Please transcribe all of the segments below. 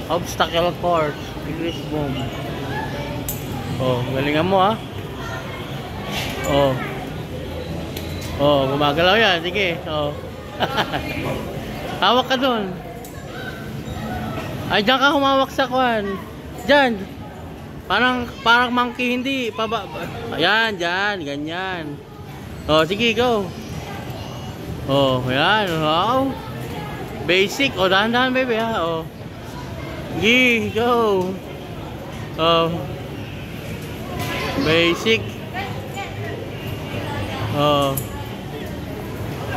Obstacle course. Chris Boom. Oh, galingan mo ha. Oh. Oh, gumagalaw yan. Sige. Oh. Hawak ka dun. Ay, dyan ka humawak sa kwan. Dyan. Parang monkey, hindi. Ayan, dyan. Ganyan. Oh, sige, go. Oh, yan. Wow. Basic. Oh, dahan-dahan, baby, ha. Oh. Sige, go. Oh. Basic. Oh.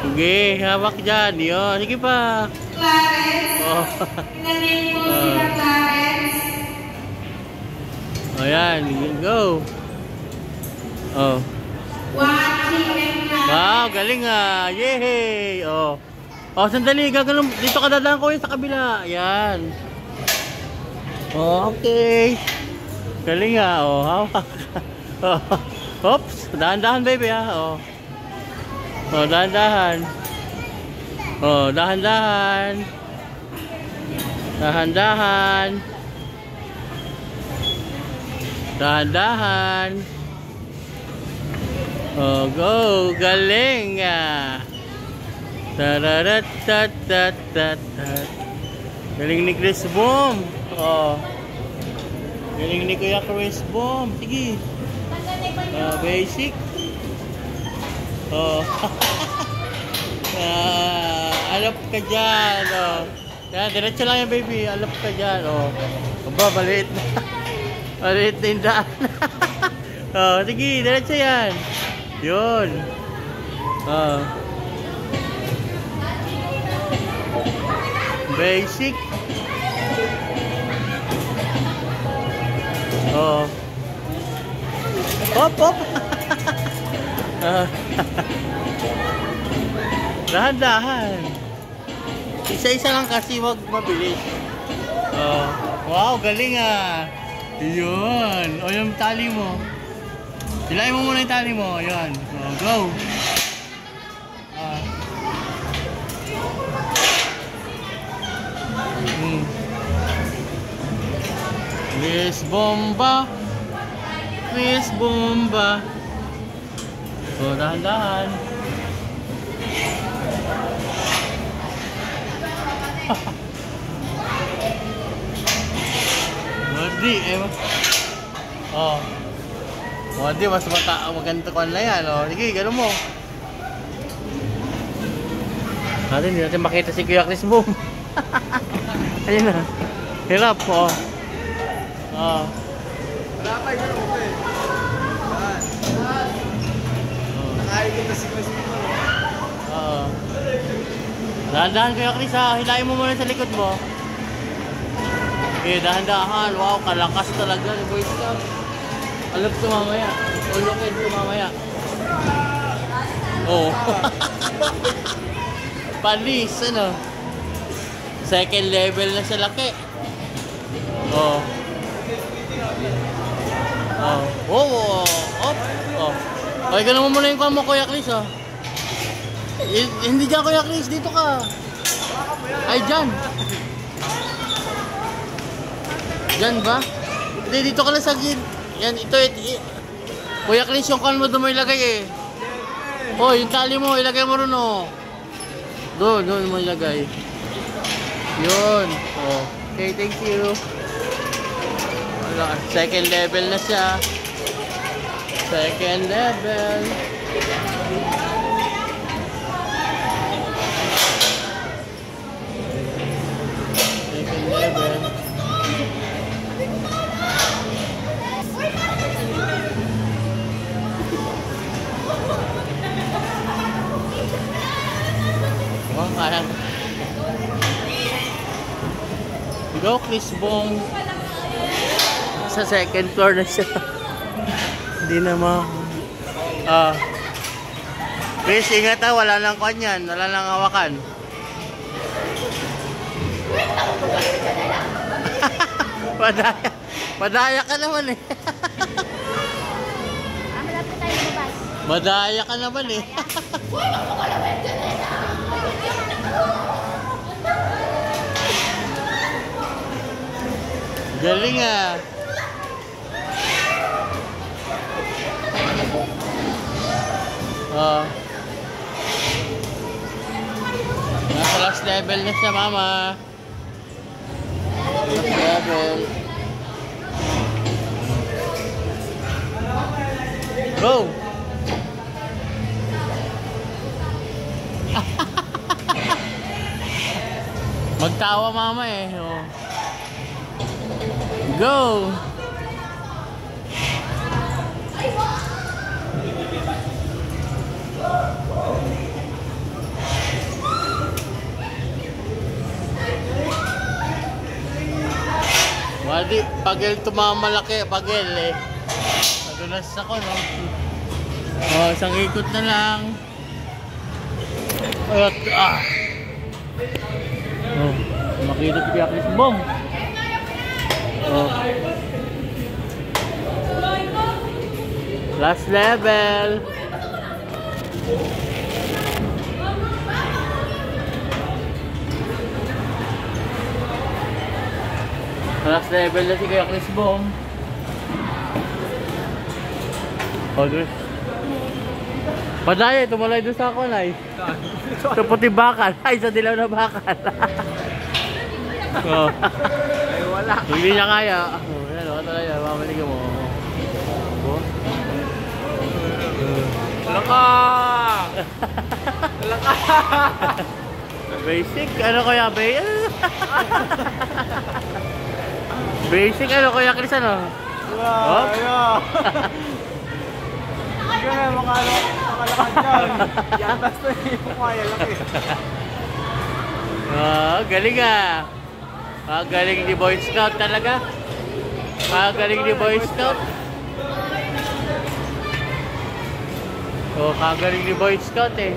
Sige, hawak dyan. Yun. Sige pa. Clarence. Oh. Inanin mo sila Clarence. Oh, yan. Go. Oh. 1 p.m. Wow, galing ah. Yay! Oh. Oh, sandali, gagano dito ka dadaan ko sa kabila. Yan. Oh, okay. Galing ah. Oh, hawak. Oh. Oops, dahan-dahan baby ah. Oh. Oh, dahan-dahan. Oh, dahan-dahan. Dahan-dahan. Dahan-dahan. Oh, go! Galing ah! Tararatatatatat. Galing ni Chris Boom! Oh. Galing ni Kuya Chris Boom! Sige! Basic! Oh. Alap ka dyan! Oh. Yan, diretso lang yan baby! Alap ka dyan! Oh. Aba, maliit na! Maliit na yung daan! Oh, sige! Diretso yan! Yun. Basic. Oh. Hop, hop. Dahan-dahan. Isa-isa lang kasi wag mabilis. Oh. Wow, galing ah. Yun. O yung tali mo. Hilahin mo muna yung tali mo. Ayan. Oh, go. Chris Bomba. Chris Bomba. So, dahan-dahan. Madi, eh. Oh. O, di, mas maganda ko na yan, o. Sige, gano'n mo. Hindi natin makita si Kuya Chris Boom. Ayun na. Hirap, o. O. Wala pa yung gano'n ko eh. Nakain ko na si Chris Boom. Oo. Dahan-dahan Kuya Chris, ha. Hilahin mo muna sa likod mo. Okay, dahan-dahan. Wow, kalakas talaga ni Boy Scout. Alap ko mamaya. Ulokid ko mamaya. Oh. Palis, ano? Second level na sa laki. Oh. Oh. Oh. Oh. Oh. Okay, ganun mo muna yung kamo, Kuya Chris, oh. Hindi dyan, Kuya Chris. Dito ka. Ay, dyan. Dyan ba? Hindi, dito ka lang sa gid. Yan, ito. Kuya Chris, yung kan mo doon mo ilagay eh. Oh, yung tali mo, ilagay mo rin oh. Doon mo ilagay. Yun. Oh. Okay, thank you. Second level na siya. Second level. Second level. Oh, kaya. Go, Chris Boom. Sa second floor na siya. Hindi na ma... Chris, ingat ha. Wala nang kanyan. Wala nang hawakan. Madaya ka naman eh. Malapit tayo lumabas. Madaya ka naman eh. Galing ah. Oh. Nasa last level na siya, mama. Last level. Go! Magtawa mama eh. Oh. Go! Wadi, pagel tumamalaki, pagel eh. Nadulas ako, no? Oh, isang ikot na lang. At, oh, makita si Chris Bom. Oh. Last level. Last level na si Kuya Chris Bom. Oh, Chris. Padaya, tumalay doon sa ako, Nay. Sa puti bakal. Ay, sa dilaw na bakal. Oh. Ay, wala. Hindi niya kaya. Oh, yan, wala talaga. Mamalik mo. Oh. Wala ka! Wala ka! Basic, ano kaya, Basic, ano kaya, Chris, ano? Wow! Hindi ka na makalakad dyan. Yan, basta yung kaya lang eh. Galing ah. Galing ni Boy Scout talaga. Galing ni Boy Scout. Oh, kagaling ni Boy Scout eh.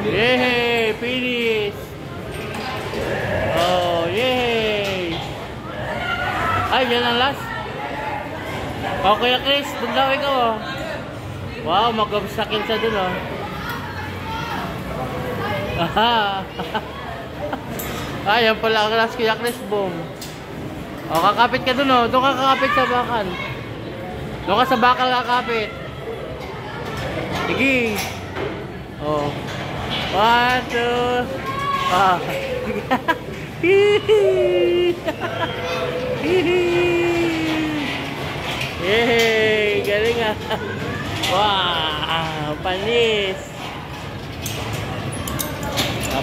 Yay! Finish! Oh, yay! Ay, yan ang last. Oh, Kuya Chris, dun daw ikaw oh. Wow, mag-obstacle siya dun oh. Ay, yan pala ang last Kuya Chris, boom. Oh, kakapit ka dun oh. Doon ka kakapit sa bakal. Doon ka sa bakal kakapit. Sige. Oh. 1, 2. Ah. Yay! Galing ah. Wow! Panis!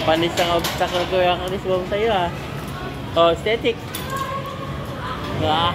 Panis ang obstacle ko yung Chris Bom sa'yo ah. Oh, aesthetic. Wow!